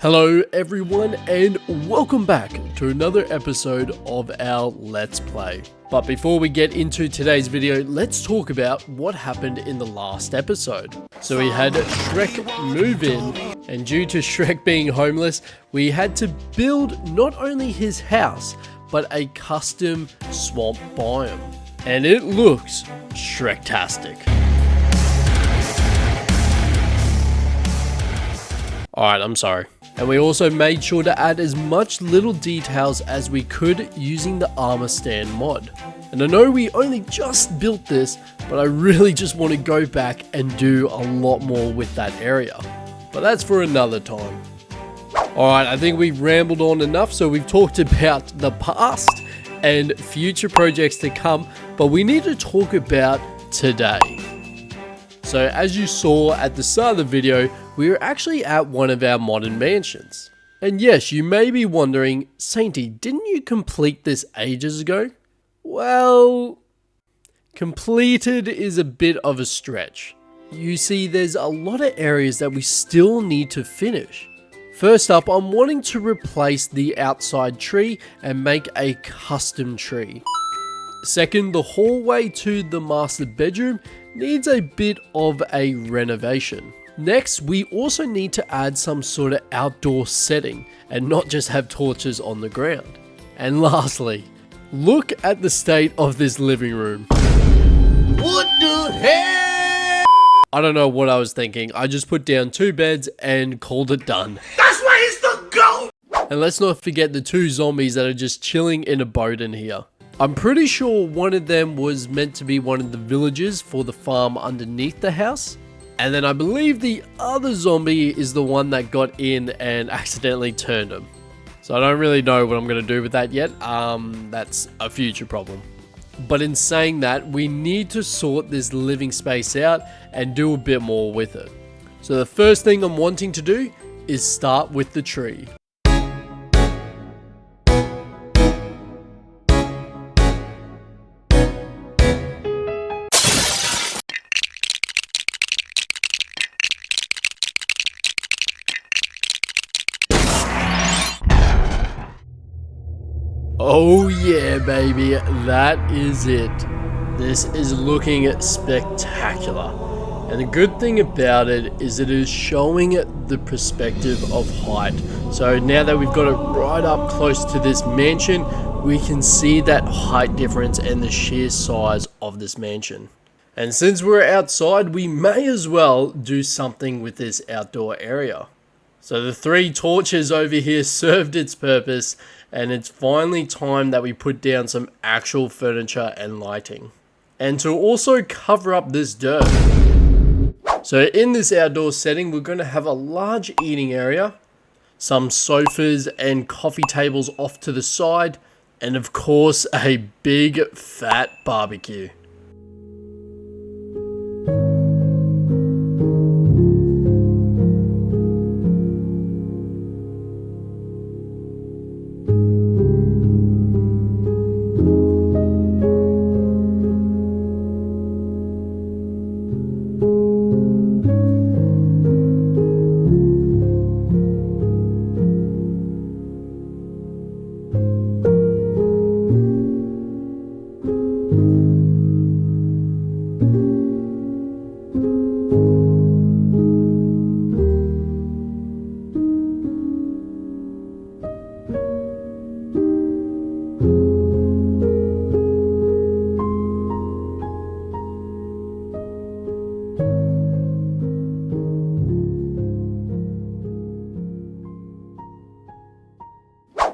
Hello everyone and welcome back to another episode of our Let's Play. But before we get into today's video, let's talk about what happened in the last episode. So we had Shrek move in, and due to Shrek being homeless, we had to build not only his house, but a custom swamp biome. And it looks Shrektastic. Alright, I'm sorry. And we also made sure to add as much little details as we could using the armor stand mod. And I know we only just built this, but I really just want to go back and do a lot more with that area. But that's for another time. Alright, I think we've rambled on enough, so we've talked about the past and future projects to come, but we need to talk about today. So as you saw at the start of the video, we are actually at one of our modern mansions. And yes, you may be wondering, Sainty, didn't you complete this ages ago? Well, completed is a bit of a stretch. You see, there's a lot of areas that we still need to finish. First up, I'm wanting to replace the outside tree and make a custom tree. Second, the hallway to the master bedroom needs a bit of a renovation. Next, we also need to add some sort of outdoor setting and not just have torches on the ground. And lastly, look at the state of this living room. What the hell? I don't know what I was thinking. I just put down 2 beds and called it done. That's why he's the GOAT! And let's not forget the 2 zombies that are just chilling in a boat in here. I'm pretty sure one of them was meant to be one of the villagers for the farm underneath the house. And then I believe the other zombie is the one that got in and accidentally turned him. So I don't really know what I'm going to do with that yet. That's a future problem. But in saying that, we need to sort this living space out and do a bit more with it. So the first thing I'm wanting to do is start with the tree. Oh yeah, baby, that is it. This is looking spectacular. And the good thing about it is it is showing the perspective of height. So now that we've got it right up close to this mansion, we can see that height difference and the sheer size of this mansion. And since we're outside, we may as well do something with this outdoor area. So the 3 torches over here served its purpose, and it's finally time that we put down some actual furniture and lighting. And to also cover up this dirt. So in this outdoor setting, we're going to have a large eating area, some sofas and coffee tables off to the side, and of course a big fat barbecue.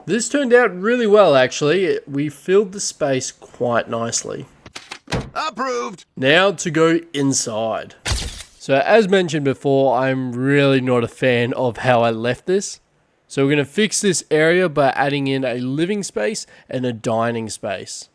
This turned out really well actually. We filled the space quite nicely. Approved! Now to go inside. So as mentioned before, I'm really not a fan of how I left this. So we're going to fix this area by adding in a living space and a dining space.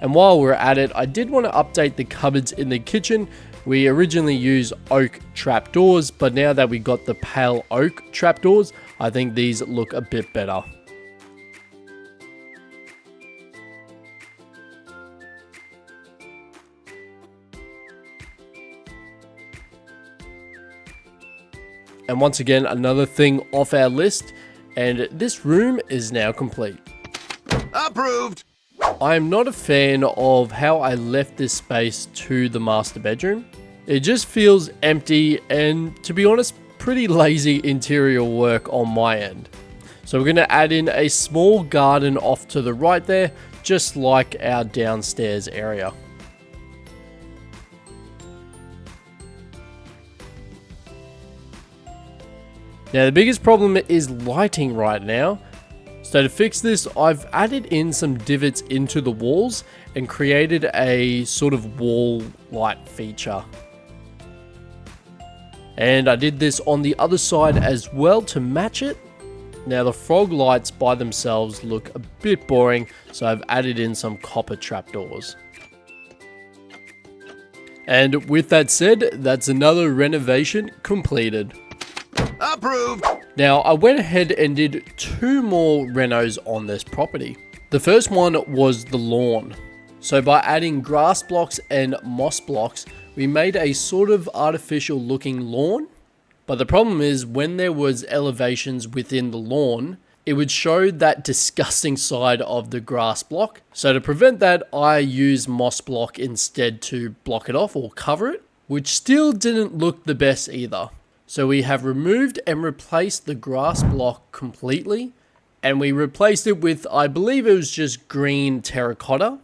And while we're at it, I did want to update the cupboards in the kitchen. We originally used oak trapdoors, but now that we got the pale oak trapdoors, I think these look a bit better. And once again, another thing off our list, and this room is now complete. Approved! I am not a fan of how I left this space to the master bedroom. It just feels empty and, to be honest, pretty lazy interior work on my end. So we're going to add in a small garden off to the right there, just like our downstairs area. Now the biggest problem is lighting right now. So to fix this, I've added in some divots into the walls and created a sort of wall light feature. And I did this on the other side as well to match it. Now the frog lights by themselves look a bit boring, so I've added in some copper trapdoors. And with that said, that's another renovation completed. Approved! Now, I went ahead and did 2 more renos on this property. The first one was the lawn. So by adding grass blocks and moss blocks, we made a sort of artificial looking lawn. But the problem is when there was elevations within the lawn, it would show that disgusting side of the grass block. So to prevent that, I used moss block instead to block it off or cover it, which still didn't look the best either. So we have removed and replaced the grass block completely, and we replaced it with, I believe it was just green terracotta.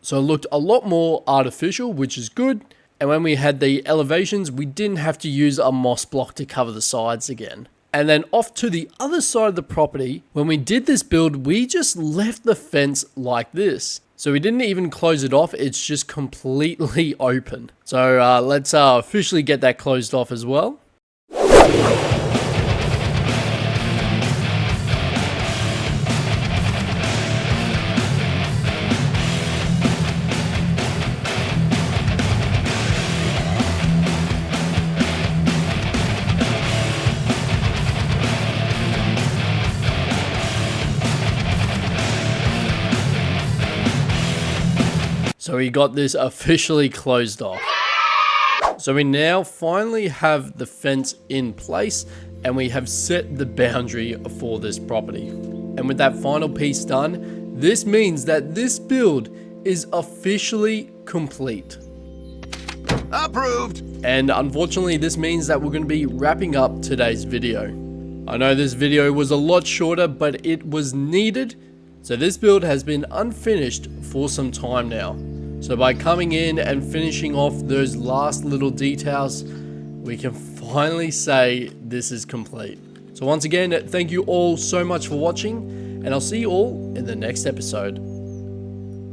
So it looked a lot more artificial, which is good. And when we had the elevations, we didn't have to use a moss block to cover the sides again. And then off to the other side of the property, when we did this build, we just left the fence like this. So we didn't even close it off, it's just completely open. So let's officially get that closed off as well. So we got this officially closed off. So we now finally have the fence in place and we have set the boundary for this property. And with that final piece done, this means that this build is officially complete. Approved! And unfortunately, this means that we're going to be wrapping up today's video. I know this video was a lot shorter, but it was needed. So this build has been unfinished for some time now. So by coming in and finishing off those last little details, we can finally say this is complete. So once again, thank you all so much for watching, and I'll see you all in the next episode.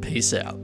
Peace out.